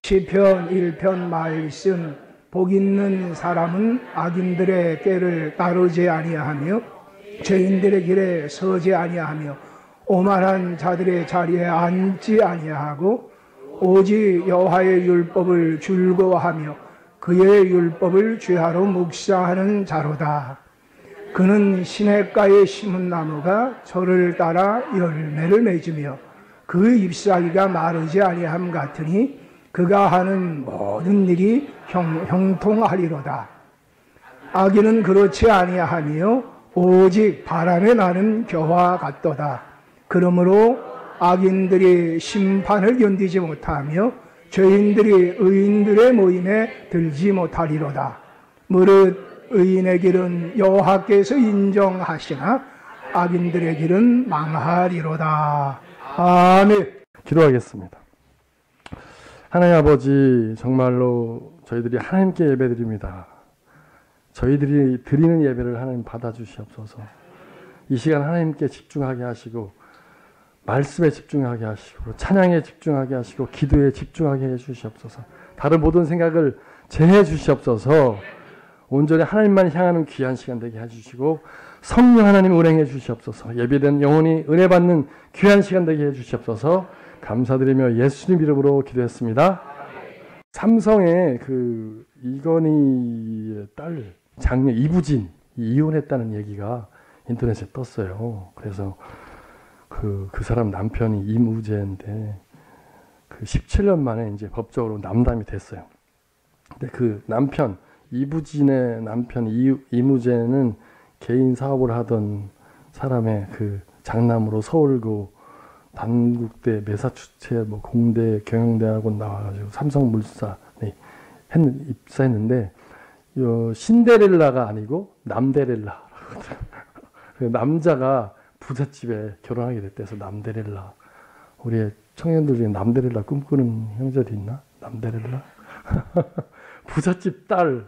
시편 1편 말씀 복 있는 사람은 악인들의 꾀를 따르지 아니하며 죄인들의 길에 서지 아니하며 오만한 자들의 자리에 앉지 아니하고 오직 여호와의 율법을 즐거워하며 그의 율법을 주야로 묵상하는 자로다. 그는 시냇가에 심은 나무가 저를 따라 열매를 맺으며 그 잎사귀가 마르지 아니함 같으니 그가 하는 모든 일이 형통하리로다. 악인은 그렇지 아니하며 오직 바람에 나는 겨와 같도다. 그러므로 악인들이 심판을 견디지 못하며 죄인들이 의인들의 모임에 들지 못하리로다. 무릇 의인의 길은 여호와께서 인정하시나 악인들의 길은 망하리로다. 아멘. 기도하겠습니다. 하나님 아버지, 정말로 저희들이 하나님께 예배드립니다. 저희들이 드리는 예배를 하나님 받아주시옵소서. 이 시간 하나님께 집중하게 하시고 말씀에 집중하게 하시고 찬양에 집중하게 하시고 기도에 집중하게 해주시옵소서. 다른 모든 생각을 제해 주시옵소서. 온전히 하나님만 향하는 귀한 시간 되게 해주시고 성령 하나님 운행해 주시옵소서. 예배된 영혼이 은혜 받는 귀한 시간 되게 해주시옵소서. 감사드리며 예수님 이름으로 기도했습니다. 삼성의 그 이건희의 딸 장녀 이부진 이혼했다는 얘기가 인터넷에 떴어요. 그래서 그 사람 남편이 임우재인데 그 17년 만에 이제 법적으로 남담이 됐어요. 근데 그 남편 이부진의 남편 임우재는 개인 사업을 하던 사람의 그 장남으로 서울고 단국대 매사추세츠 뭐 공대 경영대학원 나와가지고 삼성물산에 입사했는데 신데렐라가 아니고 남데렐라. 남자가 부잣집에 결혼하게 됐대서 남데렐라. 우리의 청년들 중에 남데렐라 꿈꾸는 형제도 있나? 남데렐라? 부잣집 딸.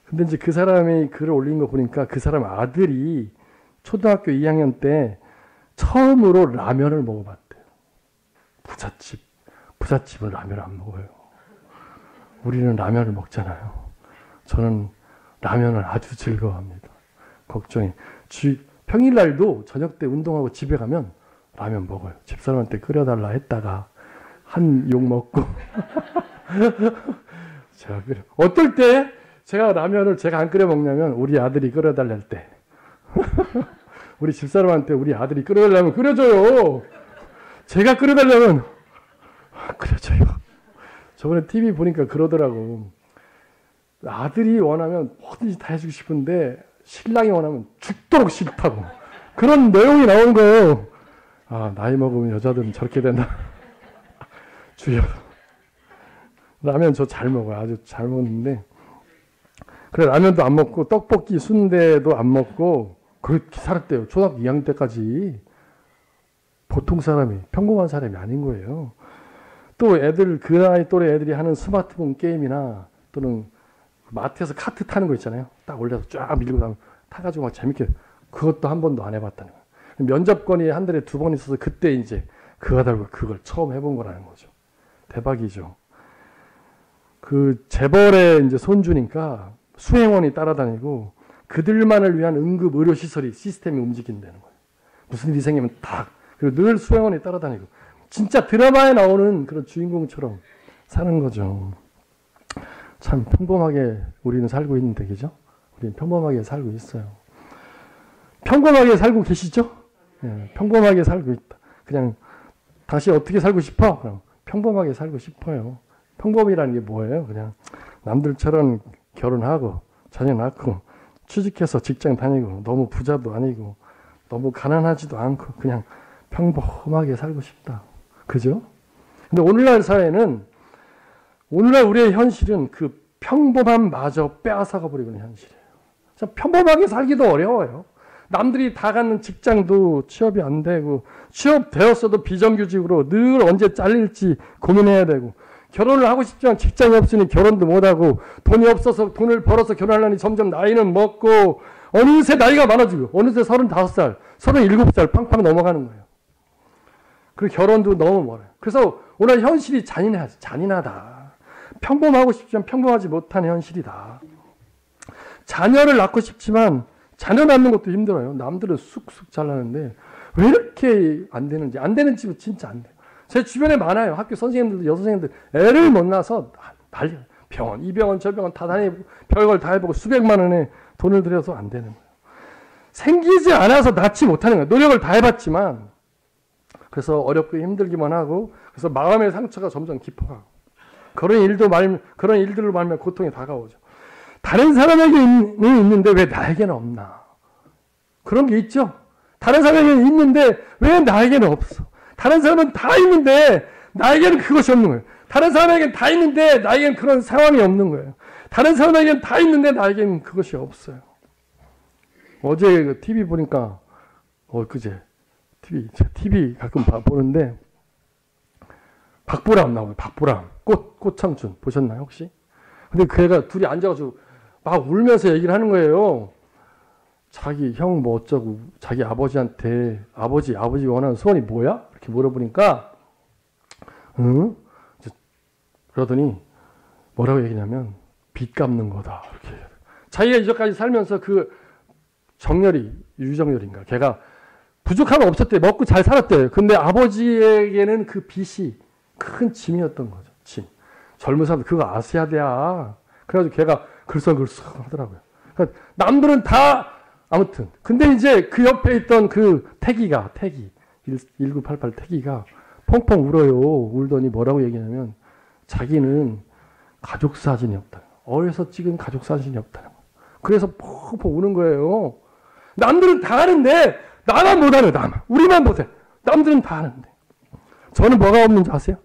근데 이제 그 사람이 글을 올린 거 보니까 그 사람 아들이 초등학교 2학년 때 처음으로 라면을 먹어봤대요. 부잣집은 라면을 안 먹어요. 우리는 라면을 먹잖아요. 저는 라면을 아주 즐거워합니다. 걱정이. 평일날도 저녁 때 운동하고 집에 가면 라면 먹어요. 집사람한테 끓여달라 했다가 한 욕 먹고 제가 끓여. 어떨 때 제가 라면을 제가 안 끓여 먹냐면 우리 아들이 끓여달라 할 때. 우리 집사람한테 우리 아들이 끓여달라면 끓여줘요. 제가 끓여달라면 끓여줘요. 저번에 TV 보니까 그러더라고. 아들이 원하면 뭐든지 다 해주고 싶은데 신랑이 원하면 죽도록 싫다고. 그런 내용이 나오는 거예요. 아, 나이 먹으면 여자들은 저렇게 된다. 주여. 라면 저 잘 먹어요. 아주 잘 먹는데. 그래, 라면도 안 먹고 떡볶이 순대도 안 먹고 그렇게 살았대요. 초등학교 2학년 때까지. 보통 사람이, 평범한 사람이 아닌 거예요. 또 애들, 그 나이 또래 애들이 하는 스마트폰 게임이나 또는 마트에서 카트 타는 거 있잖아요. 딱 올려서 쫙 밀고 타가지고 막 재밌게, 그것도 한 번도 안 해봤다는 거예요. 면접권이 한 달에 2번 있어서 그때 이제 그거 달고 그걸 처음 해본 거라는 거죠. 대박이죠. 그 재벌의 이제 손주니까 수행원이 따라다니고 그들만을 위한 응급 의료시설이 시스템이 움직인다는 거예요. 무슨 일이 생기면 딱. 그리고 늘 수행원이 따라다니고. 진짜 드라마에 나오는 그런 주인공처럼 사는 거죠. 참 평범하게 우리는 살고 있는데, 그죠? 우리는 평범하게 살고 있어요. 평범하게 살고 계시죠? 예, 평범하게 살고 있다. 그냥 다시 어떻게 살고 싶어? 그럼 평범하게 살고 싶어요. 평범이라는 게 뭐예요? 그냥 남들처럼 결혼하고 자녀 낳고 취직해서 직장 다니고 너무 부자도 아니고 너무 가난하지도 않고 그냥 평범하게 살고 싶다. 그죠? 근데 오늘날 사회는, 오늘날 우리의 현실은 그 평범함마저 빼앗아가 버리는 현실이에요. 참 평범하게 살기도 어려워요. 남들이 다 갖는 직장도 취업이 안 되고, 취업되었어도 비정규직으로 늘 언제 잘릴지 고민해야 되고, 결혼을 하고 싶지만 직장이 없으니 결혼도 못하고, 돈이 없어서 돈을 벌어서 결혼하려니 점점 나이는 먹고, 어느새 나이가 많아지고, 어느새 35살, 37살 팡팡 넘어가는 거예요. 그리고 결혼도 너무 멀어요. 그래서 오늘 현실이 잔인하다. 평범하고 싶지만 평범하지 못한 현실이다. 자녀를 낳고 싶지만 자녀 낳는 것도 힘들어요. 남들은 쑥쑥 잘 나는데 왜 이렇게 안 되는지. 안 되는 집은 진짜 안 돼요. 제 주변에 많아요. 학교 선생님들도 여선생님들 애를 못 낳아서 난리야. 병원, 이 병원, 저 병원 다 다니고 별걸 다 해보고 수백만 원에 돈을 들여서 안 되는 거예요. 생기지 않아서 낳지 못하는 거예요. 노력을 다 해봤지만. 그래서 어렵고 힘들기만 하고 그래서 마음의 상처가 점점 깊어가고 그런 일들로 말미암아 고통이 다가오죠. 다른 사람에게는 있는데 왜 나에게는 없나? 그런 게 있죠. 다른 사람에게는 있는데 왜 나에게는 없어? 다른 사람은 다 있는데 나에게는 그것이 없는 거예요. 다른 사람에게는 다 있는데 나에게는 그런 상황이 없는 거예요. 다른 사람에게는 다 있는데 나에게는 그것이 없어요. 어제 그 TV 보니까 그제 TV 가끔 보는데 박보람 나와요. 박보람 꽃청춘 보셨나요 혹시? 근데 그 애가 둘이 앉아가지고 막 울면서 얘기를 하는 거예요. 자기 형 뭐 어쩌고 자기 아버지한테 아버지 원하는 소원이 뭐야? 이렇게 물어보니까 응? 그러더니 뭐라고 얘기냐면 빚 갚는 거다. 이렇게 자기가 이제까지 살면서 그 유정열인가 걔가 부족함은 없었대. 먹고 잘 살았대. 근데 아버지에게는 그 빚이 큰 짐이었던 거죠. 짐. 젊은 사람들 그거 아셔야 돼야. 그래가지고 걔가 글썽글썽 하더라고요. 그러니까 남들은 다 아무튼 근데 이제 그 옆에 있던 그 태기 1988 태기가 펑펑 울어요. 울더니 뭐라고 얘기하냐면 자기는 가족 사진이 없다. 어려서 찍은 가족 사진이 없다는 거예요. 그래서 펑펑 우는 거예요. 남들은 다 하는데 나만 못하네. 나만. 우리만 못해. 남들은 다 하는데. 저는 뭐가 없는지 아세요?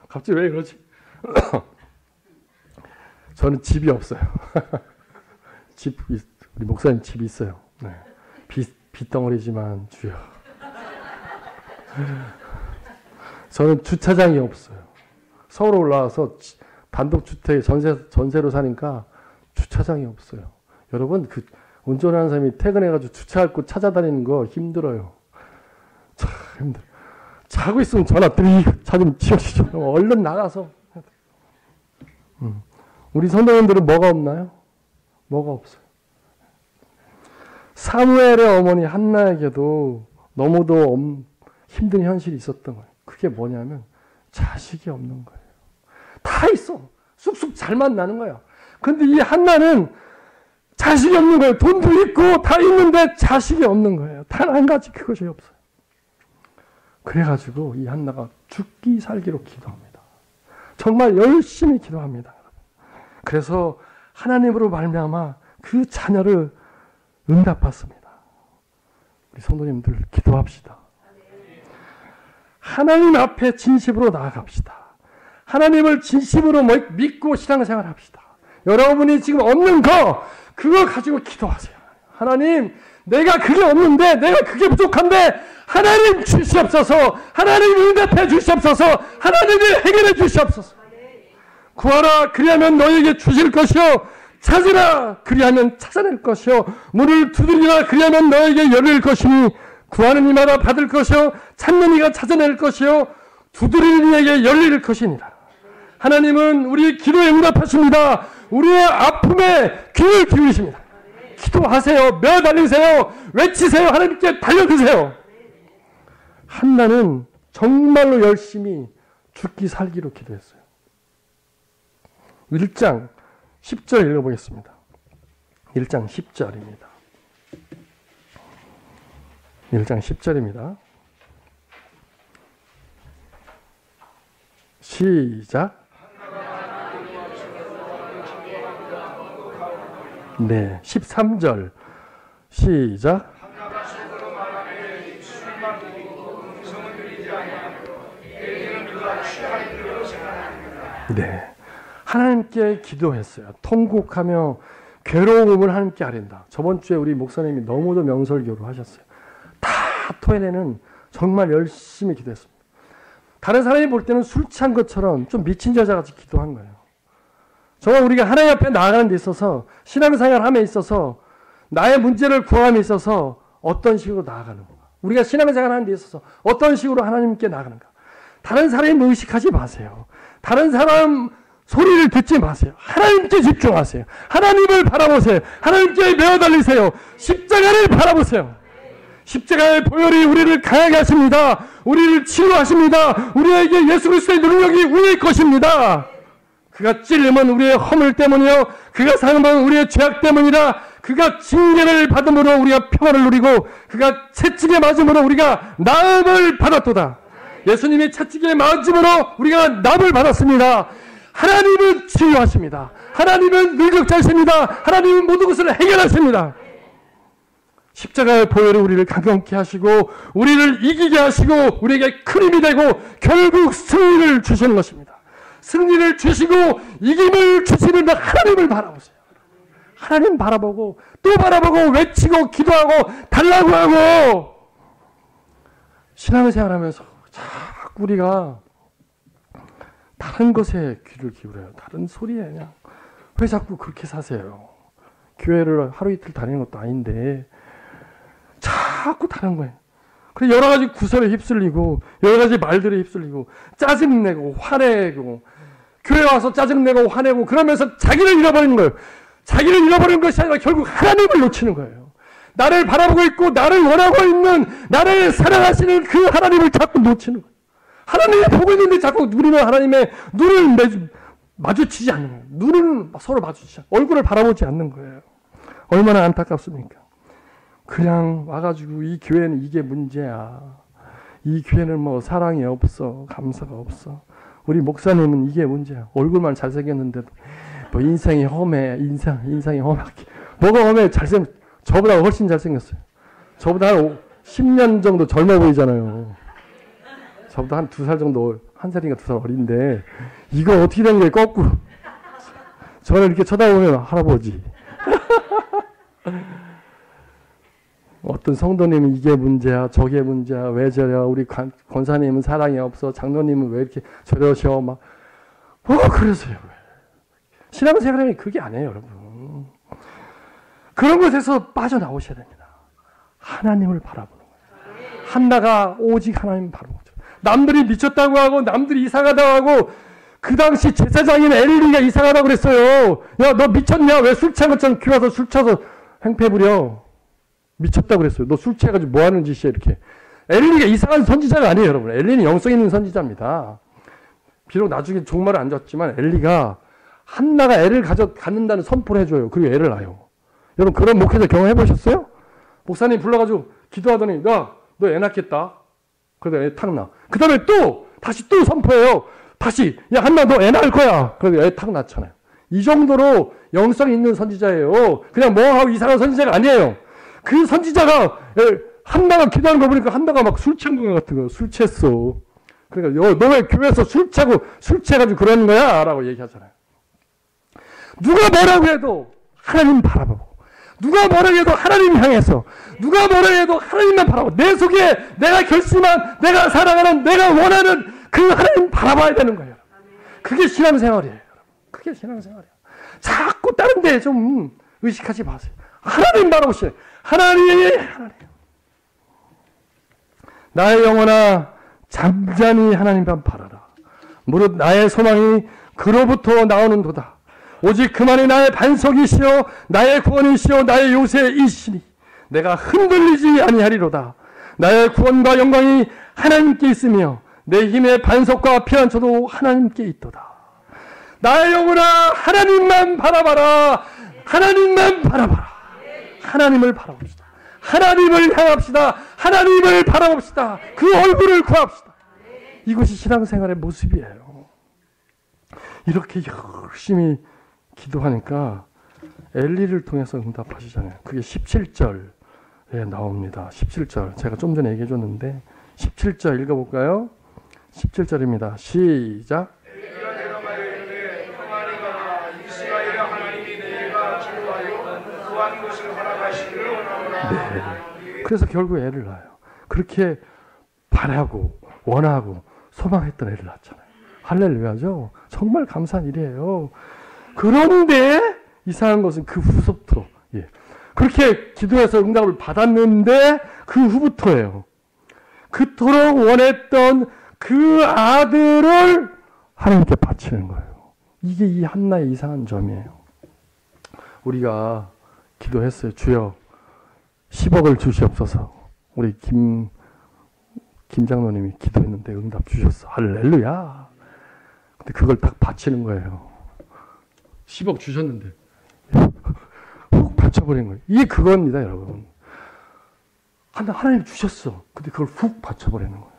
갑자기 왜 그러지? 저는 집이 없어요. 우리 목사님 집이 있어요. 네. 빚덩어리지만 주여. 저는 주차장이 없어요. 서울 올라와서 단독주택 전세로 사니까 주차장이 없어요. 여러분 운전하는 사람이 퇴근해가지고 주차할 곳 찾아다니는 거 힘들어요. 참 힘들어요. 자고 있으면 전화 차 좀 치워주죠. 얼른 나가서. 우리 선생님들은 뭐가 없나요? 뭐가 없어요. 사무엘의 어머니 한나에게도 너무도 힘든 현실이 있었던 거예요. 그게 뭐냐면 자식이 없는 거예요. 다 있어. 쑥쑥 잘 만나는 거예요. 근데 이 한나는 자식이 없는 거예요. 돈도 있고 다 있는데 자식이 없는 거예요. 단 한 가지 그것이 없어요. 그래가지고 이 한나가 죽기 살기로 기도합니다. 정말 열심히 기도합니다. 그래서 하나님으로 말미암아 그 자녀를 응답받습니다. 우리 성도님들 기도합시다. 하나님 앞에 진심으로 나아갑시다. 하나님을 진심으로 믿고 신앙생활 합시다. 여러분이 지금 없는 그거 가지고 기도하세요. 하나님, 내가 그게 없는데, 내가 그게 부족한데, 하나님 주시옵소서, 하나님 응답해 주시옵소서, 하나님이 해결해 주시옵소서. 구하라, 그리하면 너에게 주실 것이요. 찾으라, 그리하면 찾아낼 것이요. 문을 두드리라, 그리하면 너에게 열릴 것이니, 구하는 이마다 받을 것이요. 찾는 이가 찾아낼 것이요. 두드리는 이에게 열릴 것이니라. 하나님은 우리 기도에 응답하십니다. 우리의 아픔에 귀를 기울이십니다. 기도하세요. 매달리세요. 외치세요. 하나님께 달려드세요. 한나는 정말로 열심히 죽기 살기로 기도했어요. 1장 10절 읽어보겠습니다. 1장 10절입니다. 1장 10절입니다. 시작. 네, 13절 시작. 네, 하나님께 기도했어요. 통곡하며 괴로움을 하나님께 아랜다. 저번 주에 우리 목사님이 너무도 명설교로 하셨어요. 다 토해내는 정말 열심히 기도했습니다. 다른 사람이 볼 때는 술 취한 것처럼 좀 미친 여자같이 기도한 거예요. 정말 우리가 하나님 앞에 나아가는 데 있어서 신앙생활함에 있어서 나의 문제를 구함에 있어서 어떤 식으로 나아가는가. 우리가 신앙생활하는 데 있어서 어떤 식으로 하나님께 나아가는가. 다른 사람을 의식하지 마세요. 다른 사람 소리를 듣지 마세요. 하나님께 집중하세요. 하나님을 바라보세요. 하나님께 메어달리세요. 십자가를 바라보세요. 십자가의 보혈이 우리를 강하게 하십니다. 우리를 치유하십니다. 우리에게 예수 그리스도의 능력이 우리의 것입니다. 그가 찔림은 우리의 허물 때문이요, 그가 상함은 우리의 죄악 때문이라. 그가 징계를 받음으로 우리가 평안을 누리고, 그가 채찍에 맞음으로 우리가 나음을 받았도다. 예수님이 채찍에 맞음으로 우리가 나음을 받았습니다. 하나님은 치유하십니다. 하나님은 능력자이십니다. 하나님은 모든 것을 해결하십니다. 십자가의 보혈이 우리를 강건케 하시고 우리를 이기게 하시고 우리에게 큰 힘이 되고 결국 승리를 주시는 것입니다. 승리를 주시고 이김을 주시는 하나님을 바라보세요. 하나님 바라보고 또 바라보고 외치고 기도하고 달라고 하고. 신앙생활하면서 자꾸 우리가 다른 것에 귀를 기울여요. 다른 소리에 그냥. 왜 자꾸 그렇게 사세요? 교회를 하루 이틀 다니는 것도 아닌데 자꾸 다른 거예요. 그래서 여러 가지 구설에 휩쓸리고 여러 가지 말들에 휩쓸리고 짜증내고 화내고 교회 와서 짜증내고 화내고 그러면서 자기를 잃어버리는 거예요. 자기를 잃어버리는 것이 아니라 결국 하나님을 놓치는 거예요. 나를 바라보고 있고 나를 원하고 있는 나를 사랑하시는 그 하나님을 자꾸 놓치는 거예요. 하나님을 보고 있는데 자꾸 우리는 하나님의 눈을 마주치지 않는 거예요. 눈을 서로 마주치지 않는 거예요. 얼굴을 바라보지 않는 거예요. 얼마나 안타깝습니까? 그냥 와가지고 이 교회는 이게 문제야. 이 교회는 뭐 사랑이 없어. 감사가 없어. 우리 목사님은 이게 문제야. 얼굴만 잘생겼는데도 뭐 인생이 험해. 인상이 험하게. 뭐가 험해? 저보다 훨씬 잘생겼어요. 저보다 한 10년 정도 젊어 보이잖아요. 저보다 한 2살 정도, 1살인가 2살 어린데 이거 어떻게 된 거예요? 거꾸로. 저를 이렇게 쳐다보면 할아버지. 어떤 성도님은 이게 문제야, 저게 문제야, 왜 저래, 우리 권사님은 사랑이 없어, 장로님은 왜 이렇게 저러셔, 막, 그러세요. 신앙생활이 그게 아니에요, 여러분. 그런 것에서 빠져나오셔야 됩니다. 하나님을 바라보는 거예요. 한나가 오직 하나님 바라보는 거죠. 남들이 미쳤다고 하고, 남들이 이상하다고 하고, 그 당시 제사장인 엘리가 이상하다고 그랬어요. 야, 너 미쳤냐? 왜 술 취한 것처럼 교회 와서 술 쳐서 행패 부려? 미쳤다고 그랬어요. 너 술 취해가지고 뭐 하는 짓이야, 이렇게. 엘리가 이상한 선지자가 아니에요, 여러분. 엘리는 영성 있는 선지자입니다. 비록 나중에 종말을 안 졌지만 엘리가 한나가 애를 갖는다는 선포를 해줘요. 그리고 애를 낳아요. 여러분, 그런 목회자 경험해 보셨어요? 목사님 불러가지고 기도하더니, 야, 너 애 낳겠다. 그래서 애 탁 낳아. 그 다음에 다시 또 선포해요. 다시, 야, 한나 너 애 낳을 거야. 그래서 애 탁 낳잖아요. 이 정도로 영성 있는 선지자예요. 그냥 뭐하고 이상한 선지자가 아니에요. 그 선지자가 한나가 기도하는 거 보니까 한나가 막 술 취한 것 같은 거예요. 술 취했어. 그러니까 너 왜 교회에서 술 취해가지고 그러는 거야? 라고 얘기하잖아요. 누가 뭐라고 해도 하나님 바라보고, 누가 뭐라고 해도 하나님 향해서, 누가 뭐라고 해도 하나님만 바라보고, 내 속에 내가 결심한, 내가 사랑하는, 내가 원하는 그 하나님 바라봐야 되는 거예요. 그게 신앙생활이에요. 그게 신앙생활이에요. 자꾸 다른 데 좀 의식하지 마세요. 하나님 바라보세요. 하나님. 나의 영혼아 잠잠히 하나님만 바라라. 무릇 나의 소망이 그로부터 나오는도다. 오직 그만이 나의 반석이시요 나의 구원이시요 나의 요새이시니 내가 흔들리지 아니하리로다. 나의 구원과 영광이 하나님께 있으며 내 힘의 반석과 피난처도 하나님께 있도다. 나의 영혼아 하나님만 바라봐라. 하나님만 바라봐라. 하나님을 바라봅시다. 하나님을 향합시다. 하나님을 바라봅시다. 그 얼굴을 구합시다. 이것이 신앙생활의 모습이에요. 이렇게 열심히 기도하니까 엘리를 통해서 응답하시잖아요. 그게 17절에 나옵니다. 17절. 제가 좀 전에 얘기해 줬는데 17절 읽어볼까요? 17절입니다. 시작. 네. 그래서 결국 애를 낳아요. 그렇게 바라고 원하고 소망했던 애를 낳았잖아요. 할렐루야죠. 정말 감사한 일이에요. 그런데 이상한 것은 그 후부터 그렇게 기도해서 응답을 받았는데 그 후부터예요. 그토록 원했던 그 아들을 하나님께 바치는 거예요. 이게 이 한나의 이상한 점이에요. 우리가 기도했어요. 주여 10억을 주시옵소서. 우리 김 장로님이 기도했는데 응답 주셨어. 할렐루야. 근데 그걸 딱 바치는 거예요. 10억 주셨는데 훅 바쳐버린 거예요. 이게 그겁니다, 여러분. 하나님 주셨어. 근데 그걸 훅 바쳐버리는 거예요.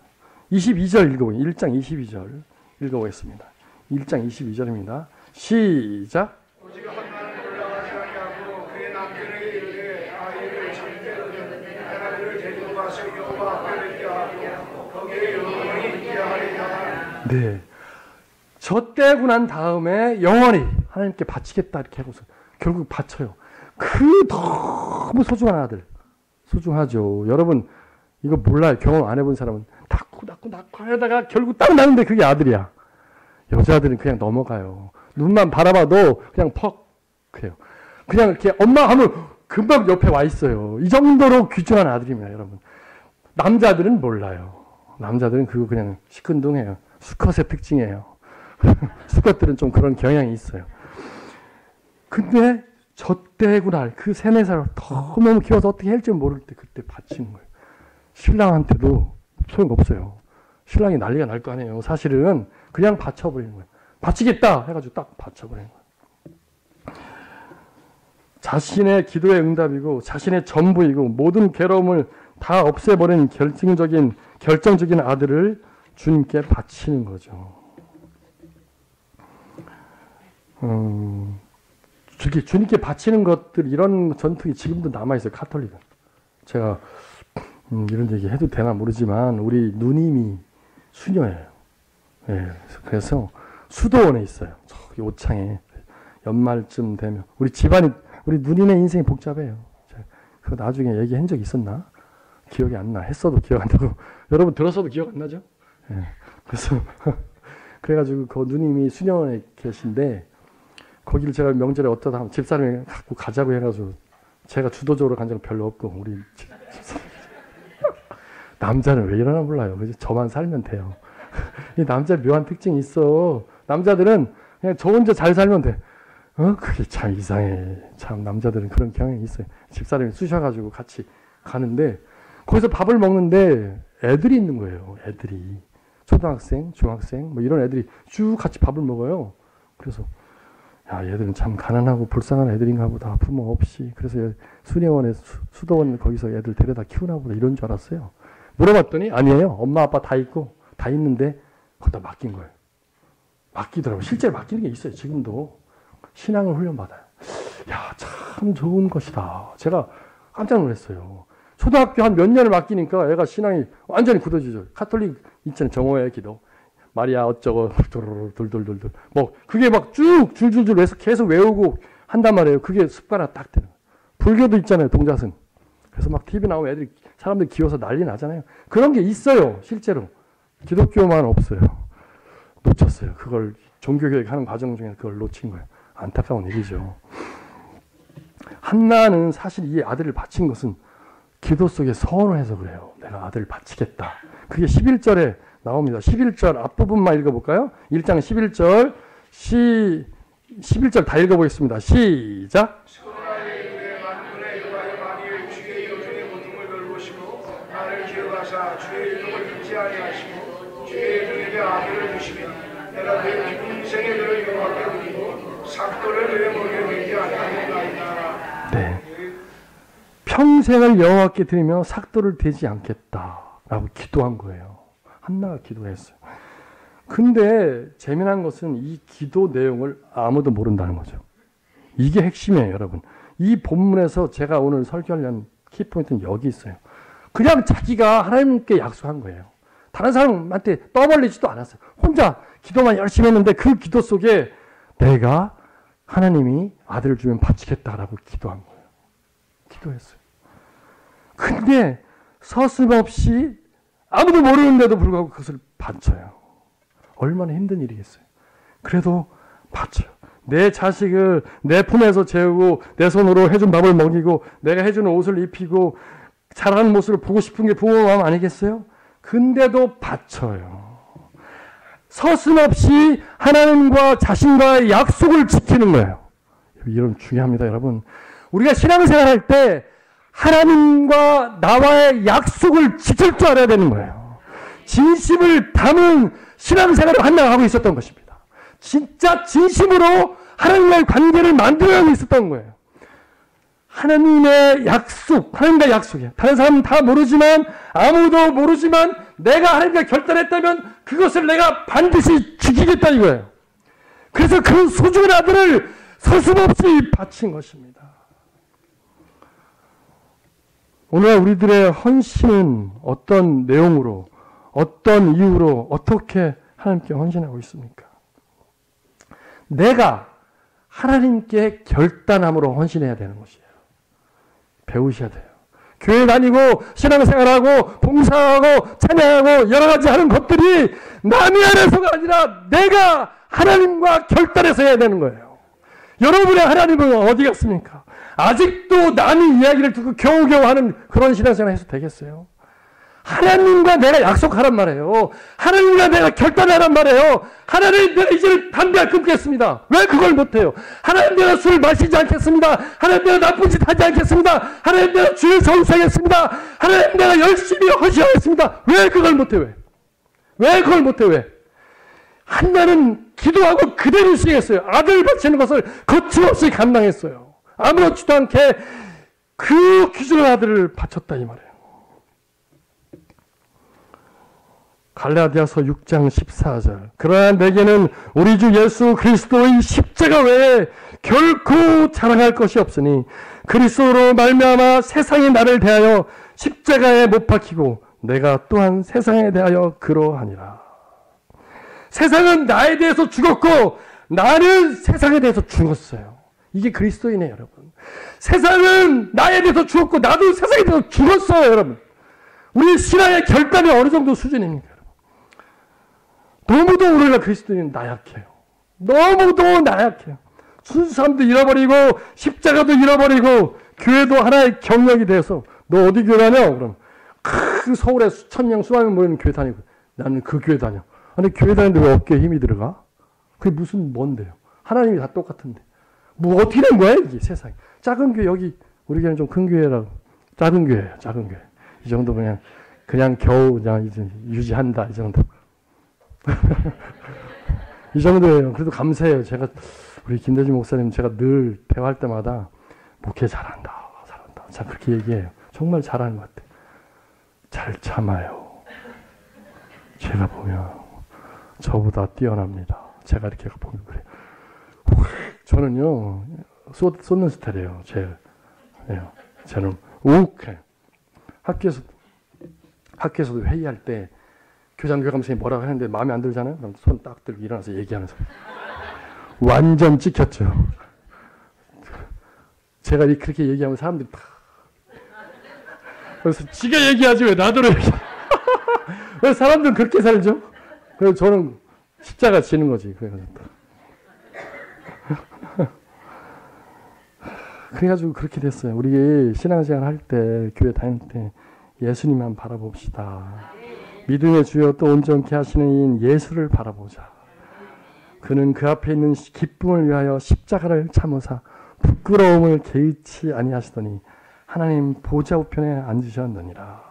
22절 읽어보세요. 1장 22절 읽어보겠습니다. 1장 22절입니다. 시작. 오직 한나는 올라가지 아니하고 그의 남편에게 이르되 아이를 절대로 내가 그를 데리고 가서 여호와 앞에 있게 하고 거기에 영원히 있게 하리라. 네. 젖대고 난 다음에 영원히 하나님께 바치겠다 이렇게 하고서 결국 바쳐요. 그 너무 소중한 아들. 소중하죠. 여러분 이거 몰라요. 경험 안 해본 사람은 낳고 하다가 결국 딱 나는데 그게 아들이야. 여자들은 그냥 넘어가요. 눈만 바라봐도 그냥 퍽 그래요. 그냥 이렇게 엄마 하면 금방 옆에 와 있어요. 이 정도로 귀중한 아들입니다, 여러분. 남자들은 몰라요. 남자들은 그거 그냥 시큰둥해요. 수컷의 특징이에요. 수컷들은 좀 그런 경향이 있어요. 근데 젖대고 날 그 3, 4살 너무 키워서 어떻게 할지 모를 때 그때 바치는 거예요. 신랑한테도 소용없어요. 신랑이 난리가 날 거 아니에요. 사실은 그냥 바쳐버리는 거예요. 바치겠다 해가지고 딱 바쳐버리는 거예요. 자신의 기도의 응답이고 자신의 전부이고 모든 괴로움을 다 없애버린 결정적인 아들을 주님께 바치는 거죠. 주님께 바치는 것들 이런 전통이 지금도 남아있어요. 카톨릭은. 제가 이런 얘기 해도 되나 모르지만 우리 누님이 수녀예요. 네, 그래서 수도원에 있어요. 저기 오창에 연말쯤 되면 우리 집안이 우리 누님의 인생이 복잡해요. 그거 나중에 얘기한 적 있었나? 기억이 안 나. 했어도 기억 안 나고 여러분 들었어도 기억 안 나죠? 네, 그래서 그래가지고 그 누님이 수녀원에 계신데 거기를 제가 명절에 어쩌다 하면 집사람이 갖고 가자고 해가지고 제가 주도적으로 간 적은 별로 없고 우리 집사람 남자는 왜 이러나 몰라요. 그래서 저만 살면 돼요. 이 남자 묘한 특징이 있어. 남자들은 그냥 저 혼자 잘 살면 돼. 그게 참 이상해. 참 남자들은 그런 경향이 있어요. 집사람이 쑤셔가지고 같이 가는데 거기서 밥을 먹는데 애들이 있는 거예요. 애들이. 초등학생, 중학생 뭐 이런 애들이 쭉 같이 밥을 먹어요. 그래서 야 얘들은 참 가난하고 불쌍한 애들인가 보다. 부모 없이. 그래서 수녀원에 수도원 거기서 애들 데려다 키우나 보다 이런 줄 알았어요. 물어봤더니 아니에요. 엄마 아빠 다 있고 다 있는데 거기다 맡긴 거예요. 맡기더라고요. 실제로 맡기는 게 있어요. 지금도. 신앙을 훈련받아요. 야, 참 좋은 것이다. 제가 깜짝 놀랐어요. 초등학교 한 몇 년을 맡기니까 애가 신앙이 완전히 굳어지죠. 카톨릭 있잖아요. 정오의 기도. 마리아 어쩌고 돌돌돌돌 뭐 그게 막 쭉 줄줄줄 해서 계속 외우고 한단 말이에요. 그게 습관화 딱 되는 거예요. 불교도 있잖아요. 동자승. 그래서 막 TV 나오면 애들이 사람들 기워서 난리 나잖아요. 그런 게 있어요. 실제로. 기독교만 없어요. 놓쳤어요. 그걸 종교교육 하는 과정 중에 그걸 놓친 거예요. 안타까운 일이죠. 한나는 사실 이 아들을 바친 것은 기도 속에 서원을 해서 그래요. 내가 아들을 바치겠다. 그게 11절에 나옵니다. 11절 앞부분만 읽어볼까요? 1장 11절 11절 다 읽어보겠습니다. 시작. 주의 이름을 잊지 아니하시고 주의 이름에게 아들을 주시며 내가 내 평생에 그를 여호와께 드리고 삭도를 그의 목에 매지 아니하겠나이다. 네, 평생을 여호와께 드리며 삭도를 대지 않겠다라고 기도한 거예요. 한나가 기도했어요. 근데 재미난 것은 이 기도 내용을 아무도 모른다는 거죠. 이게 핵심이에요, 여러분. 이 본문에서 제가 오늘 설교하려는 키포인트는 여기 있어요. 그냥 자기가 하나님께 약속한 거예요. 다른 사람한테 떠벌리지도 않았어요. 혼자 기도만 열심히 했는데 그 기도 속에 내가 하나님이 아들을 주면 바치겠다라고 기도한 거예요. 기도했어요. 근데 서슴없이 아무도 모르는데도 불구하고 그것을 바쳐요. 얼마나 힘든 일이겠어요. 그래도 바쳐요. 내 자식을 내 품에서 재우고 내 손으로 해준 밥을 먹이고 내가 해주는 옷을 입히고 자라는 모습을 보고 싶은 게 부모 마음 아니겠어요? 근데도 바쳐요. 서슴없이 하나님과 자신과의 약속을 지키는 거예요. 이런 중요합니다, 여러분. 우리가 신앙생활할 때 하나님과 나와의 약속을 지킬 줄 알아야 되는 거예요. 진심을 담은 신앙생활을 한나하고 있었던 것입니다. 진짜 진심으로 하나님과의 관계를 만들어가고 있었던 거예요. 하나님의 약속, 하나님과 약속이에요. 다른 사람은 다 모르지만, 아무도 모르지만 내가 하나님과 결단했다면 그것을 내가 반드시 지키겠다 이거예요. 그래서 그 소중한 아들을 서슴없이 바친 것입니다. 오늘 우리들의 헌신은 어떤 내용으로, 어떤 이유로, 어떻게 하나님께 헌신하고 있습니까? 내가 하나님께 결단함으로 헌신해야 되는 것이에요. 배우셔야 돼요. 교회 다니고 신앙생활하고 봉사하고 찬양하고 여러 가지 하는 것들이 남이 안에서가 아니라 내가 하나님과 결단해서 해야 되는 거예요. 여러분의 하나님은 어디 갔습니까? 아직도 남이 이야기를 듣고 겨우겨우 하는 그런 신앙생활 해서 되겠어요? 하나님과 내가 약속하란 말이에요. 하나님과 내가 결단하란 말이에요. 하나님, 내가 이제 담배 안 끊겠습니다. 왜 그걸 못해요? 하나님, 내가 술 마시지 않겠습니다. 하나님, 내가 나쁜 짓 하지 않겠습니다. 하나님, 내가 주를 정수하겠습니다. 하나님, 내가 열심히 헌신하겠습니다. 왜 그걸 못해요? 왜 그걸 못해요? 왜? 한나는 기도하고 그대로 시행했어요. 아들 바치는 것을 거침없이 감당했어요. 아무렇지도 않게 그 귀중한 아들을 바쳤다 이 말이에요. 갈라디아서 6장 14절. 그러나 내게는 우리 주 예수 그리스도의 십자가 외에 결코 자랑할 것이 없으니 그리스도로 말미암아 세상이 나를 대하여 십자가에 못 박히고 내가 또한 세상에 대하여 그러하니라. 세상은 나에 대해서 죽었고 나는 세상에 대해서 죽었어요. 이게 그리스도인이에요, 여러분. 세상은 나에 대해서 죽었고 나도 세상에 대해서 죽었어요, 여러분. 우리 신앙의 결단이 어느 정도 수준입니까? 너무도 우리가 그리스도인은 나약해요. 너무도 나약해요. 순수함도 잃어버리고 십자가도 잃어버리고 교회도 하나의 경력이 돼서 너 어디 교회 다녀? 그럼 그 서울에 수천 명 수만 명 모이는 교회 다니고 나는 그 교회 다녀. 아니 교회 다니는데 왜 어깨에 힘이 들어가? 그게 무슨 뭔데요? 하나님이 다 똑같은데 뭐 어떻게 된 거야 이게 세상에. 작은 교회 여기 우리 교회는 좀 큰 교회라고. 작은 교회예요. 작은 교회. 이 정도 그냥 겨우 그냥 유지한다 이 정도. 이 정도예요. 그래도 감사해요. 제가 우리 김대진 목사님 제가 늘 대화할 때마다 목회 잘한다. 참 그렇게 얘기해요. 정말 잘하는 것 같아요. 잘 참아요. 제가 보면 저보다 뛰어납니다. 제가 이렇게 보면 그래요. 저는요 쏟는 스타일이에요. 저는 욱해요. 학교에서도 회의할 때 교장 교감선생님이 뭐라고 하는데 마음에 안 들잖아요. 그럼 손 딱 들고 일어나서 얘기하면서 완전 찍혔죠. 제가 그렇게 얘기하면 사람들이 다 그래서 지가 얘기하지 왜 나더러 얘기해. 왜 사람들은 그렇게 살죠? 그래서 저는 십자가 지는 거지. 그래가지고 그렇게 됐어요. 우리 신앙생활 할 때 교회 다닐 때 예수님만 바라봅시다. 믿음의 주여 또 온전케 하시는 이인 예수를 바라보자. 그는 그 앞에 있는 기쁨을 위하여 십자가를 참으사 부끄러움을 개의치 아니하시더니 하나님 보좌 우편에 앉으셨느니라.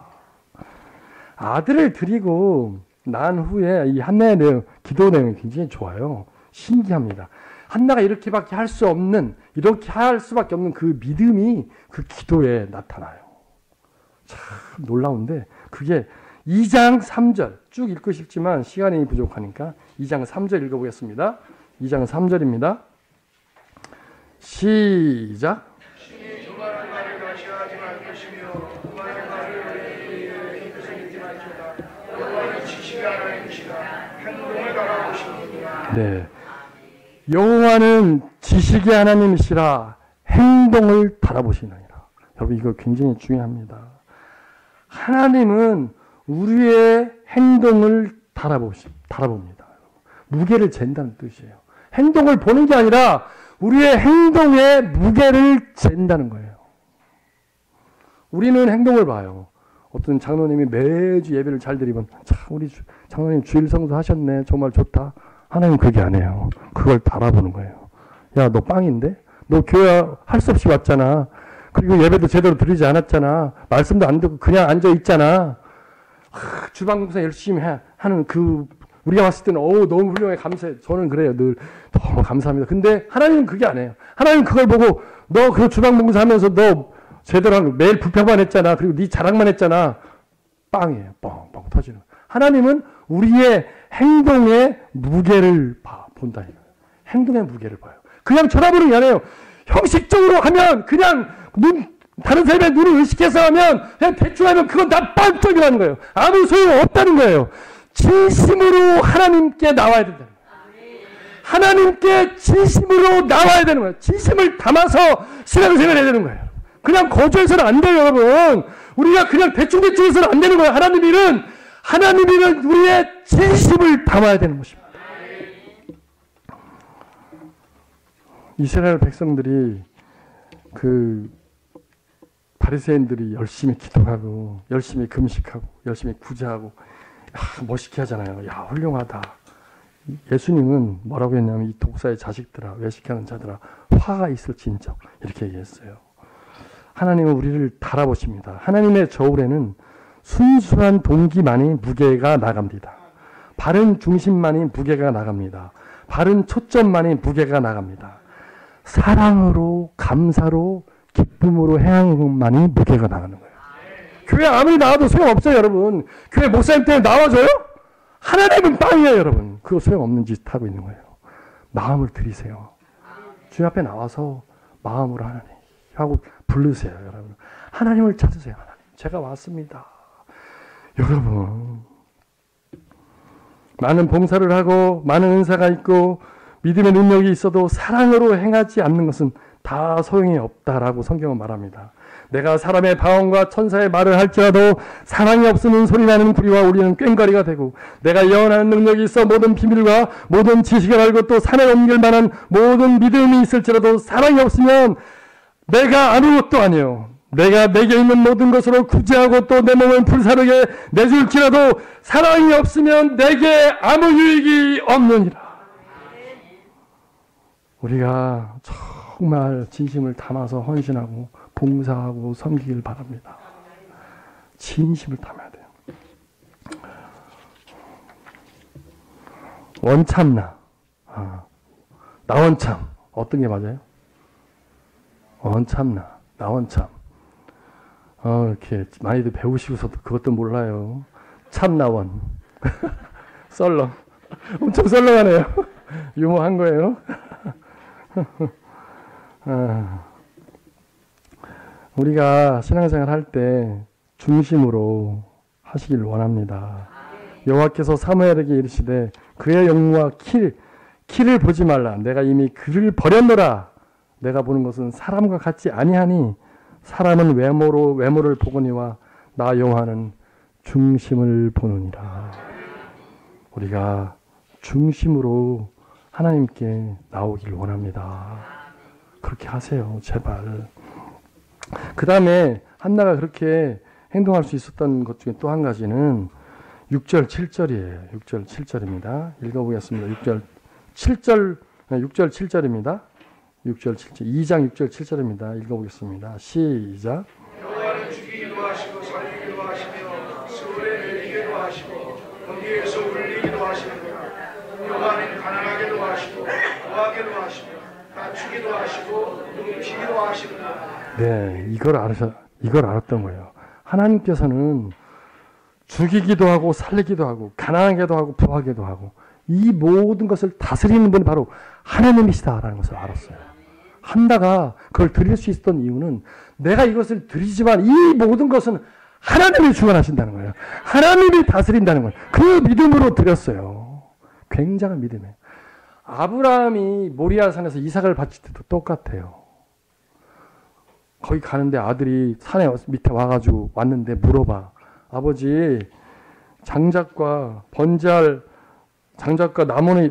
아들을 드리고 난 후에 이 한나의 내용, 기도 내용이 굉장히 좋아요. 신기합니다. 한나가 이렇게밖에 할 수 없는, 이렇게 할 수밖에 없는 그 믿음이 그 기도에 나타나요. 참 놀라운데 그게 2장 3절 쭉 읽고 싶지만 시간이 부족하니까 2장 3절 읽어보겠습니다. 2장 3절입니다. 시작. 주말은 나를 가시하지 말 것이며 주말은 나를 잊지 말지어다. 여호와는 지식이 하나님이시라 행동을 바라보시느니라. 네, 여호와는 지식의 하나님이시라 행동을 바라보시느니라. 여러분 이거 굉장히 중요합니다. 하나님은 우리의 행동을 바라봅니다. 무게를 잰다는 뜻이에요. 행동을 보는 게 아니라 우리의 행동에 무게를 잰다는 거예요. 우리는 행동을 봐요. 어떤 장로님이 매주 예배를 잘 드리면 참 우리 장로님 주일 성수 하셨네. 정말 좋다. 하나님은 그게 아니에요. 그걸 바라보는 거예요. 야, 너 빵인데? 너 교회 할 수 없이 왔잖아. 그리고 예배도 제대로 드리지 않았잖아. 말씀도 안 듣고 그냥 앉아 있잖아. 주방공사 열심히 하는 그 우리가 봤을 때는 너무 훌륭해 감사해. 저는 그래요. 늘 너무 감사합니다. 근데 하나님은 그게 아니에요. 하나님은 그걸 보고 너 그 주방공사 하면서 너 제대로 한 매일 불평만 했잖아. 그리고 네 자랑만 했잖아. 빵이에요. 뻥뻥 터지는. 하나님은 우리의 행동의 무게를 본다. 행동의 무게를 봐요. 그냥 쳐다보는 게 아니에요. 형식적으로 하면 그냥 다른 사람의 눈을 의식해서 하면 그냥 대충 하면 그건 다 뻥뻥이라는 거예요. 아무 소용 없다는 거예요. 진심으로 하나님께 나와야 된다. 하나님께 진심으로 나와야 되는 거예요. 진심을 담아서 신앙생활을 해야 되는 거예요. 그냥 거절해서는 안 돼요, 여러분. 우리가 그냥 대충대충 해서는 안 되는 거예요. 하나님 일은 우리의 진심을 담아야 되는 것입니다. 이스라엘 백성들이 그 바리새인들이 열심히 기도하고 열심히 금식하고 열심히 구제하고 멋있게 하잖아요. 야, 훌륭하다. 예수님은 뭐라고 했냐면 이 독사의 자식들아, 외식하는 자들아, 화가 있을진저 이렇게 얘기했어요. 하나님은 우리를 달아보십니다. 하나님의 저울에는 순수한 동기만이 무게가 나갑니다. 바른 중심만이 무게가 나갑니다. 바른 초점만이 무게가 나갑니다. 사랑으로, 감사로, 기쁨으로 행하는 것만이 무게가 나가는 거예요. 교회 아무리 나와도 소용없어요, 여러분. 교회 목사님 때문에 나와줘요? 하나님은 빵이에요, 여러분. 그거 소용없는 짓 하고 있는 거예요. 마음을 들이세요. 주님 앞에 나와서 마음으로 하나님 하고 부르세요, 여러분. 하나님을 찾으세요. 하나님, 제가 왔습니다. 여러분, 많은 봉사를 하고 많은 은사가 있고 믿음의 능력이 있어도 사랑으로 행하지 않는 것은 다 소용이 없다라고 성경은 말합니다. 내가 사람의 방언과 천사의 말을 할지라도 사랑이 없으면 소리나는 구리와 울리는 꽹과리가 되고 내가 예언하는 능력이 있어 모든 비밀과 모든 지식을 알고 또 산에 옮길 만한 모든 믿음이 있을지라도 사랑이 없으면 내가 아무것도 아니요. 내가 내게 있는 모든 것으로 구제하고 또 내 몸을 불사르게 내줄지라도 사랑이 없으면 내게 아무 유익이 없느니라. 우리가 정말 진심을 담아서 헌신하고 봉사하고 섬기길 바랍니다. 진심을 담아야 돼요. 원참나. 나원참. 어떤 게 맞아요? 원참나. 나원참. 이렇게 많이들 배우시고서도 그것도 몰라요. 참나원. 썰렁. 엄청 썰렁하네요. 유머한 거예요. 우리가 신앙생활 할 때 중심으로 하시길 원합니다. 여호와께서 사무엘에게 이르시되 그의 영무와 키를 보지 말라. 내가 이미 그를 버렸노라. 내가 보는 것은 사람과 같지 아니하니 사람은 외모를 보거니와 나 여호와는 중심을 보느니라. 우리가 중심으로 하나님께 나오길 원합니다. 그렇게 하세요. 제발. 그 다음에 한나가 그렇게 행동할 수 있었던 것 중에 또 한 가지는 6절 7절이에요. 6절 7절입니다. 읽어보겠습니다. 6절 7절입니다. 6절 7절 2장 6절 7절입니다. 읽어보겠습니다. 시작. 여호와는 죽이기도 하시고 살리기도 하시며 스올에 내리기도 하시고 거기에서 울리기도 하시는구나. 여호와는 가난하게도 하시고 부하게도 하시며 낮추기도 하시고 높이기도 하시는구나. 네, 이걸 알았던 거예요. 하나님께서는 죽이기도 하고 살리기도 하고 가난하게도 하고 부하게도 하고 이 모든 것을 다스리는 분이 바로 하나님이시다라는 것을 알았어요. 한나가 그걸 드릴 수 있었던 이유는 내가 이것을 드리지만 이 모든 것은 하나님이 주관하신다는 거예요. 하나님이 다스린다는 거예요. 그 믿음으로 드렸어요. 굉장한 믿음이에요. 아브라함이 모리아산에서 이삭을 바칠 때도 똑같아요. 거기 가는데 아들이 산에 밑에 와가지고 왔는데 물어봐. 아버지, 장작과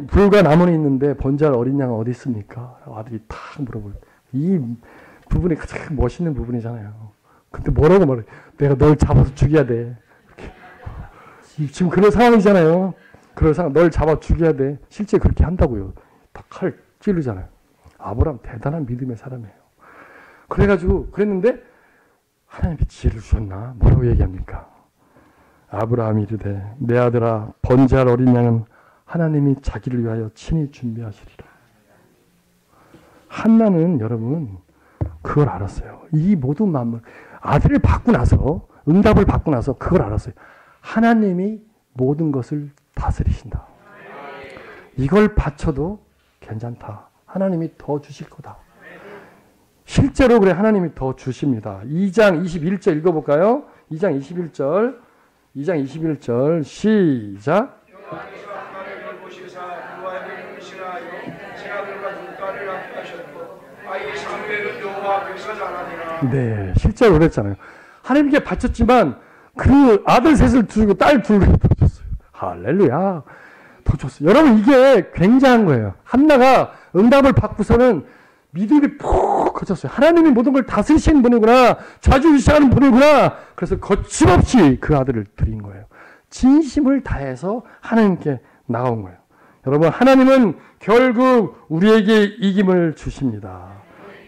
불과 나무는 있는데 번제할 어린 양은 어디 있습니까? 아들이 탁 물어볼 이 부분이 가장 멋있는 부분이잖아요. 근데 뭐라고 말해? 내가 널 잡아서 죽여야 돼. 이렇게. 지금 그런 상황이잖아요. 그런 상황, 널 잡아 죽여야 돼. 실제 그렇게 한다고요. 다 칼 찌르잖아요. 아브라함 대단한 믿음의 사람이에요. 그래가지고 그랬는데 하나님이 지혜를 주셨나? 뭐라고 얘기합니까? 아브라함이 이르되 내 아들아 번제할 어린 양은 하나님이 자기를 위하여 친히 준비하시리라. 한나는 여러분 그걸 알았어요. 이 모든 만물 아들을 받고 나서 응답을 받고 나서 그걸 알았어요. 하나님이 모든 것을 다스리신다. 이걸 바쳐도 괜찮다. 하나님이 더 주실 거다. 실제로 그래 하나님이 더 주십니다. 2장 21절 읽어볼까요? 2장 21절 2장 21절 시작. 네, 실제로 그랬잖아요. 하나님께 바쳤지만 그 아들 셋을 두고 딸 둘을 더 줬어요. 할렐루야. 더 줬어요. 여러분 이게 굉장한 거예요. 한나가 응답을 받고서는 믿음이 푹 커졌어요. 하나님이 모든 걸 다스리시는 분이구나. 좌지우지하는 분이구나. 그래서 거침없이 그 아들을 드린 거예요. 진심을 다해서 하나님께 나온 거예요. 여러분 하나님은 결국 우리에게 이김을 주십니다.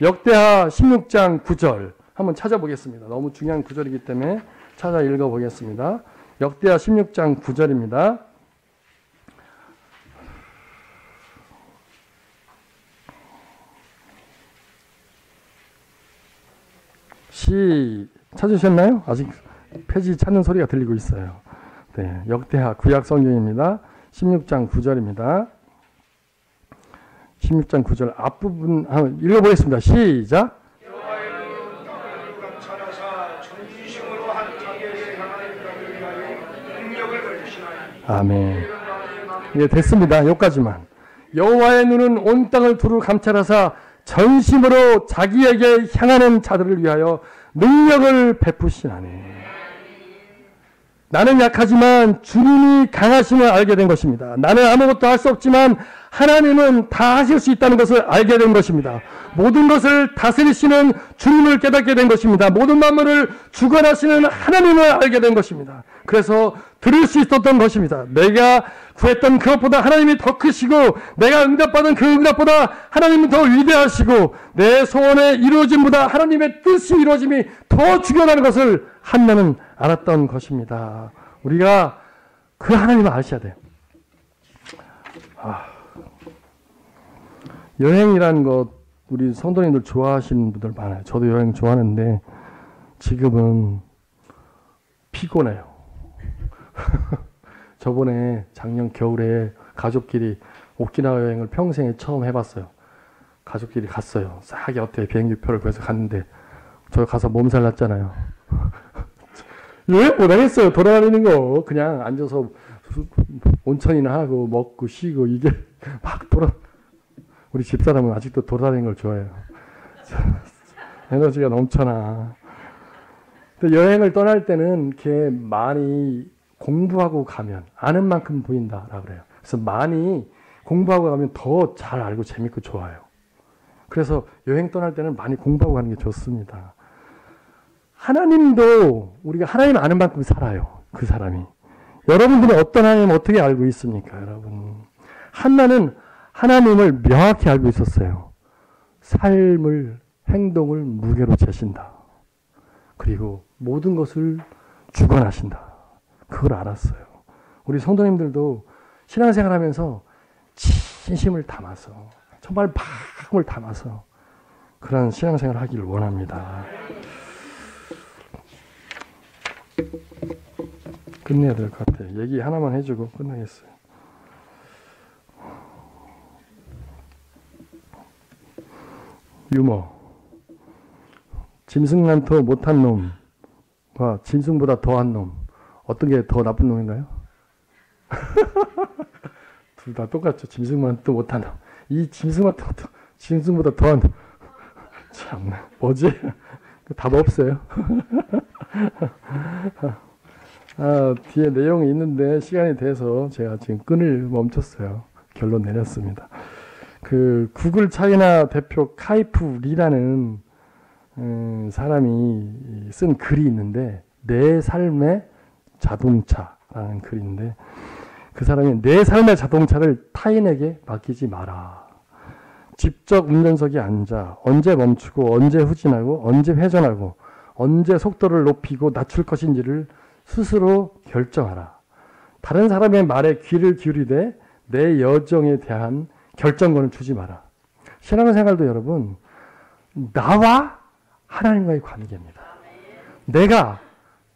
역대하 16장 9절 한번 찾아보겠습니다. 너무 중요한 구절이기 때문에 찾아 읽어보겠습니다. 역대하 16장 9절입니다. 찾으셨나요? 아직 페이지 찾는 소리가 들리고 있어요. 네, 역대하 구약 성경입니다. 16장 9절입니다. 16장 9절 앞부분 한번 읽어보겠습니다. 시작. 아멘. 예, 됐습니다. 여기까지만. 여호와의 눈은 온 땅을 두루 감찰하사 전심으로 자기에게 향하는 자들을 위하여 능력을 베푸시나니. 나는 약하지만 주님이 강하심을 알게 된 것입니다. 나는 아무것도 할 수 없지만 하나님은 다 하실 수 있다는 것을 알게 된 것입니다. 모든 것을 다스리시는 주님을 깨닫게 된 것입니다. 모든 만물을 주관하시는 하나님을 알게 된 것입니다. 그래서 들을 수 있었던 것입니다. 내가 구했던 그것보다 하나님이 더 크시고 내가 응답받은 그 응답보다 하나님은 더 위대하시고 내 소원의 이루어짐보다 하나님의 뜻이 이루어짐이 더 중요하다는 것을 한나는 알았던 것입니다. 우리가 그 하나님을 아셔야 돼요. 여행이라는 것 우리 성도님들 좋아하시는 분들 많아요. 저도 여행 좋아하는데 지금은 피곤해요. 저번에 작년 겨울에 가족끼리 오키나와 여행을 평생에 처음 해봤어요. 가족끼리 갔어요. 싸게 어때 비행기표를 구해서 갔는데 저 가서 몸살 났잖아요. 왜 못하겠어요. 돌아다니는 거 그냥 앉아서 온천이나 하고 먹고 쉬고 이게 막 우리 집사람은 아직도 돌아다니는 걸 좋아해요. 에너지가 넘쳐나. 근데 여행을 떠날 때는 이렇게 많이 공부하고 가면 아는 만큼 보인다라고 그래요. 그래서 많이 공부하고 가면 더 잘 알고 재밌고 좋아요. 그래서 여행 떠날 때는 많이 공부하고 가는 게 좋습니다. 하나님도 우리가 하나님 아는 만큼 살아요. 그 사람이. 여러분들은 어떤 하나님 어떻게 알고 있습니까? 여러분. 한나는 하나님을 명확히 알고 있었어요. 삶을, 행동을 무게로 재신다. 그리고 모든 것을 주관하신다. 그걸 알았어요. 우리 성도님들도 신앙생활 하면서 진심을 담아서 정말 마음을 담아서 그런 신앙생활을 하기를 원합니다. 끝내야 될 것 같아요. 얘기 하나만 해주고 끝나겠어요. 유머. 짐승난토 못한 놈과 짐승보다 더한 놈. 어떤 게 더 나쁜 놈인가요? 둘 다 똑같죠. 짐승만도 못한 놈. 이 짐승보다 더한 놈. 참나. 뭐지? 답 없어요. 뒤에 내용이 있는데 시간이 돼서 제가 지금 끈을 멈췄어요. 결론 내렸습니다. 그 구글 차이나 대표 카이프 리라는 사람이 쓴 글이 있는데 내 삶의 자동차라는 글인데 그 사람이 내 삶의 자동차를 타인에게 맡기지 마라. 직접 운전석에 앉아 언제 멈추고 언제 후진하고 언제 회전하고 언제 속도를 높이고 낮출 것인지를 스스로 결정하라. 다른 사람의 말에 귀를 기울이되 내 여정에 대한 결정권을 주지 마라. 신앙생활도 여러분 나와 하나님과의 관계입니다. 내가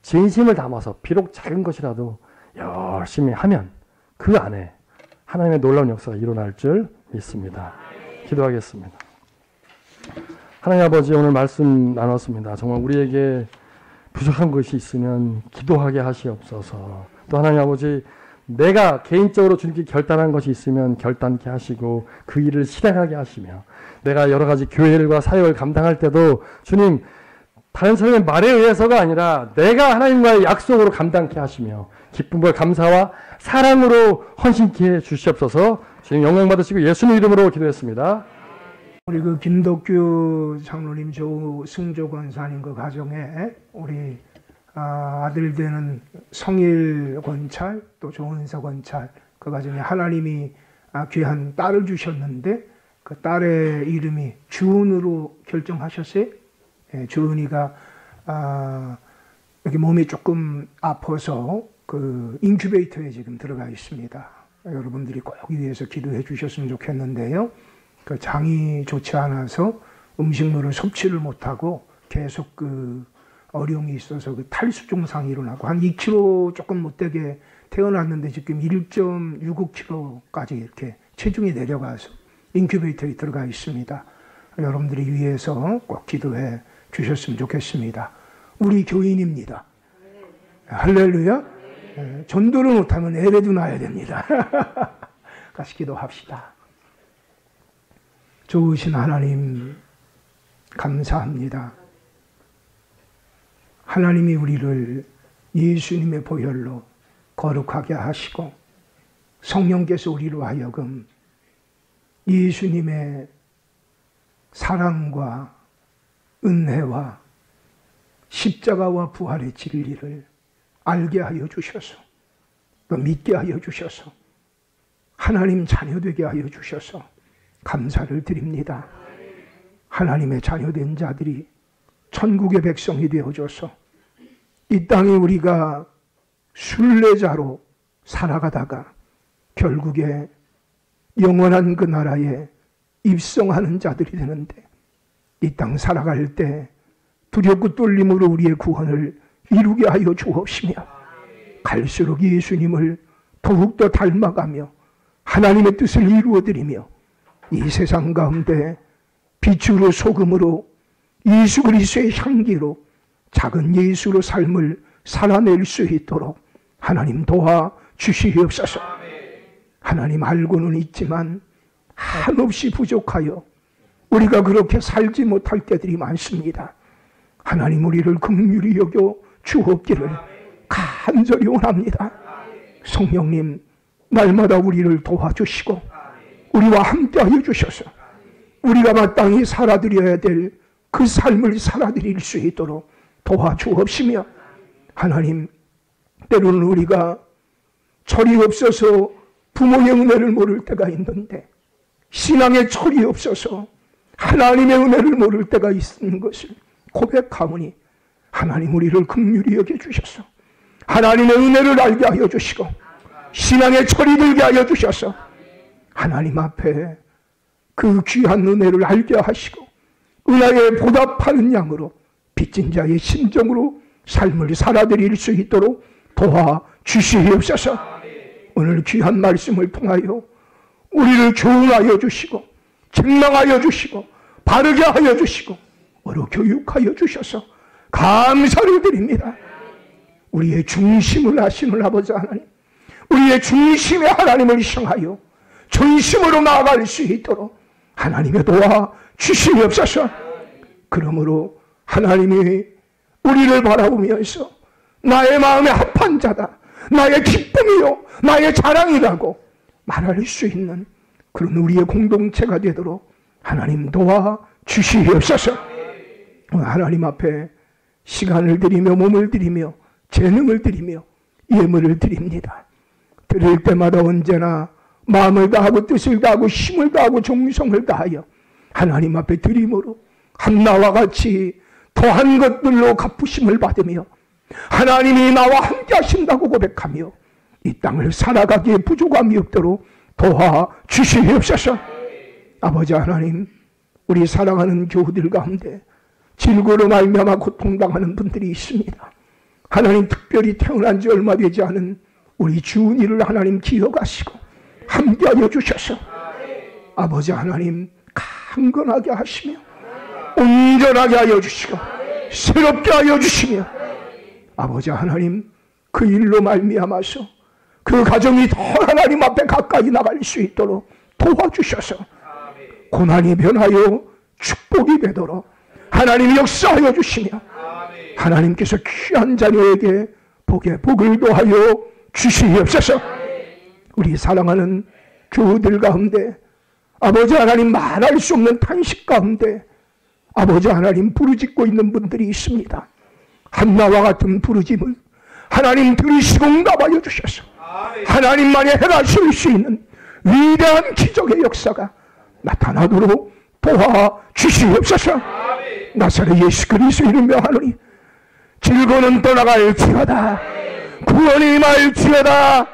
진심을 담아서 비록 작은 것이라도 열심히 하면 그 안에 하나님의 놀라운 역사가 일어날 줄 믿습니다. 기도하겠습니다. 하나님 아버지, 오늘 말씀 나눴습니다. 정말 우리에게 부족한 것이 있으면 기도하게 하시옵소서. 또 하나님 아버지, 내가 개인적으로 주님께 결단한 것이 있으면 결단케 하시고 그 일을 실행하게 하시며, 내가 여러 가지 교회일과 사역을 감당할 때도 주님, 다른 사람의 말에 의해서가 아니라 내가 하나님과의 약속으로 감당케 하시며 기쁨과 감사와 사랑으로 헌신케 해 주시옵소서. 주님 영광 받으시고 예수님 이름으로 기도했습니다. 우리 그 김덕규 장로님 조승조 권사님 그 가정에 우리 아들 되는 성일 권찰 또 조은서 권찰 그 가정에 하나님이 귀한 딸을 주셨는데 그 딸의 이름이 주은으로 결정하셨어요. 주은이가 여기 몸이 조금 아파서 그 인큐베이터에 지금 들어가 있습니다. 여러분들이 꼭 위해서 기도해 주셨으면 좋겠는데요. 그 장이 좋지 않아서 음식물을 섭취를 못하고 계속 그 어려움이 있어서 그 탈수 증상이 일어나고 한 2kg 조금 못되게 태어났는데 지금 1.65kg까지 이렇게 체중이 내려가서 인큐베이터에 들어가 있습니다. 여러분들이 위해서 꼭 기도해 주셨으면 좋겠습니다. 우리 교인입니다. 할렐루야. 전도를 못하면 애라도 낳아야 됩니다. 같이 기도합시다. 좋으신 하나님 감사합니다. 하나님이 우리를 예수님의 보혈로 거룩하게 하시고 성령께서 우리로 하여금 예수님의 사랑과 은혜와 십자가와 부활의 진리를 알게 하여 주셔서 또 믿게 하여 주셔서 하나님 자녀 되게 하여 주셔서 감사를 드립니다. 하나님의 자녀된 자들이 천국의 백성이 되어줘서 이 땅에 우리가 순례자로 살아가다가 결국에 영원한 그 나라에 입성하는 자들이 되는데 이 땅 살아갈 때 두렵고 떨림으로 우리의 구원을 이루게 하여 주옵시며 갈수록 예수님을 더욱더 닮아가며 하나님의 뜻을 이루어드리며 이 세상 가운데 빛으로 소금으로 예수 그리스도의 향기로 작은 예수로 삶을 살아낼 수 있도록 하나님 도와 주시옵소서. 하나님 알고는 있지만 한없이 부족하여 우리가 그렇게 살지 못할 때들이 많습니다. 하나님 우리를 긍휼히 여겨 주옵기를 간절히 원합니다. 성령님 날마다 우리를 도와주시고 우리와 함께하여 주셔서 우리가 마땅히 살아드려야 될 그 삶을 살아드릴 수 있도록 도와주옵시며 하나님 때로는 우리가 철이 없어서 부모의 은혜를 모를 때가 있는데 신앙의 철이 없어서 하나님의 은혜를 모를 때가 있는 것을 고백하오니 하나님 우리를 긍휼히 여겨주셔서 하나님의 은혜를 알게 하여 주시고 신앙의 철이 들게 하여 주셔서 하나님 앞에 그 귀한 은혜를 알게 하시고 은혜에 보답하는 양으로 빚진 자의 심정으로 삶을 살아드릴 수 있도록 도와주시옵소서. 오늘 귀한 말씀을 통하여 우리를 교훈하여 주시고 책망하여 주시고 바르게 하여 주시고 어로 교육하여 주셔서 감사를 드립니다. 우리의 중심을 하시는 아버지 하나님, 우리의 중심에 하나님을 향하여 전심으로 나아갈 수 있도록 하나님의 도와 주시옵소서. 그러므로 하나님이 우리를 바라보면서 나의 마음에 합한 자다, 나의 기쁨이요 나의 자랑이라고 말할 수 있는 그런 우리의 공동체가 되도록 하나님 도와 주시옵소서. 하나님 앞에 시간을 드리며 몸을 드리며 재능을 드리며 예물을 드립니다. 드릴 때마다 언제나 마음을 다하고 뜻을 다하고 힘을 다하고 정성을 다하여 하나님 앞에 드림으로 한나와 같이 더한 것들로 갚으심을 받으며 하나님이 나와 함께 하신다고 고백하며 이 땅을 살아가기에 부족함이 없도록 도와주시옵소서. 아버지 하나님, 우리 사랑하는 교우들 가운데 질고로 말미암아 고통당하는 분들이 있습니다. 하나님, 특별히 태어난 지 얼마 되지 않은 우리 주은이를 하나님 기억하시고 함께하여 주셔서 아버지 하나님 강건하게 하시며 온전하게 하여 주시고 새롭게 하여 주시며 아버지 하나님, 그 일로 말미암아서 그 가정이 더 하나님 앞에 가까이 나갈 수 있도록 도와주셔서 고난이 변하여 축복이 되도록 하나님이 역사하여 주시며 하나님께서 귀한 자녀에게 복에 복을 더하여 주시옵소서. 우리 사랑하는 교우들 가운데 아버지 하나님, 말할 수 없는 탄식 가운데 아버지 하나님 부르짖고 있는 분들이 있습니다. 한나와 같은 부르짐을 하나님 들으시고 응답하여 주셔서 하나님만이 행하실 수 있는 위대한 기적의 역사가 나타나도록 도와주시옵소서. 나사렛 예수 그리스도 이름으로 하노니 질고는 떠나갈지어다 구원이 임할지어다.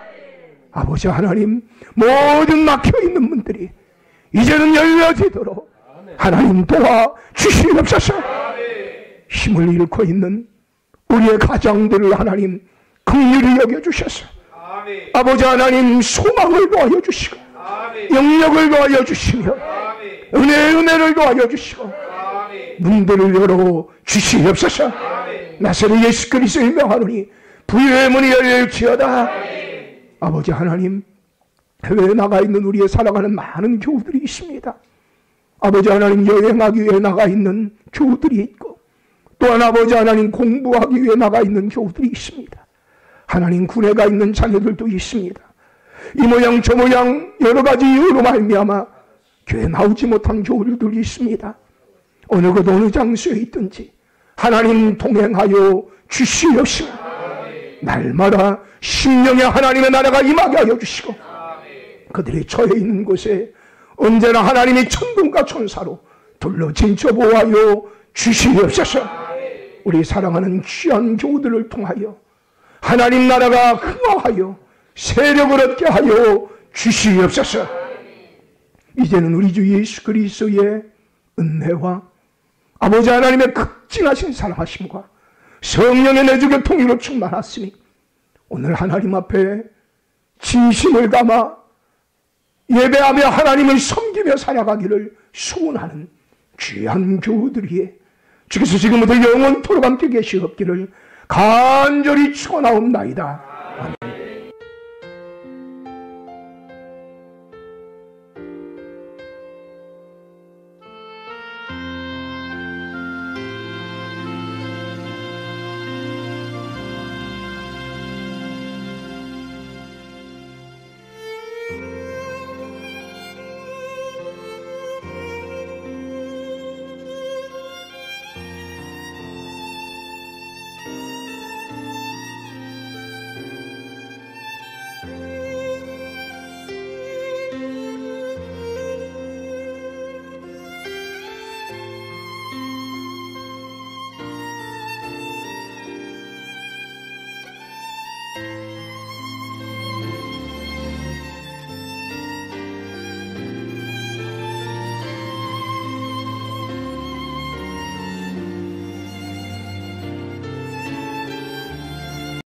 아버지 하나님, 모든 막혀있는 분들이 이제는 열려지도록 하나님 도와주시옵소서. 힘을 잃고 있는 우리의 가정들을 하나님 긍휼히 여겨주셔서 아버지 하나님 소망을 도와여 주시고 영역을 도와여 주시며 은혜를 도와여 주시고 문들을 열어 주시옵소서. 나사렛 예수 그리스도의 명하노니 부유의 문이 열릴지어다. 아버지 하나님, 해외에 나가 있는 우리의 사랑하는 많은 교우들이 있습니다. 아버지 하나님, 여행하기 위해 나가 있는 교우들이 있고 또한 아버지 하나님 공부하기 위해 나가 있는 교우들이 있습니다. 하나님, 군에 가 있는 자녀들도 있습니다. 이 모양 저 모양 여러 가지 이유로 말미암아 교회 나오지 못한 교우들이 있습니다. 어느 것 어느 장소에 있든지 하나님 동행하여 주시옵시고 날마다 심령의 하나님의 나라가 임하게 하여 주시고 그들이 처해 있는 곳에 언제나 하나님의 천군과 천사로 둘러 진쳐 보호하여 주시옵소서. 우리 사랑하는 귀한 교우들을 통하여 하나님 나라가 흥하여 세력을 얻게 하여 주시옵소서. 이제는 우리 주 예수 그리스도의 은혜와 아버지 하나님의 극진하신 사랑하심과 성령의 내주교 통일로 충만하시니 오늘 하나님 앞에 진심을 담아 예배하며 하나님을 섬기며 살아가기를 소원하는 귀한 교우들이에 주께서 지금부터 영원토록 함께 계시옵기를 간절히 축원하옵나이다. 아멘.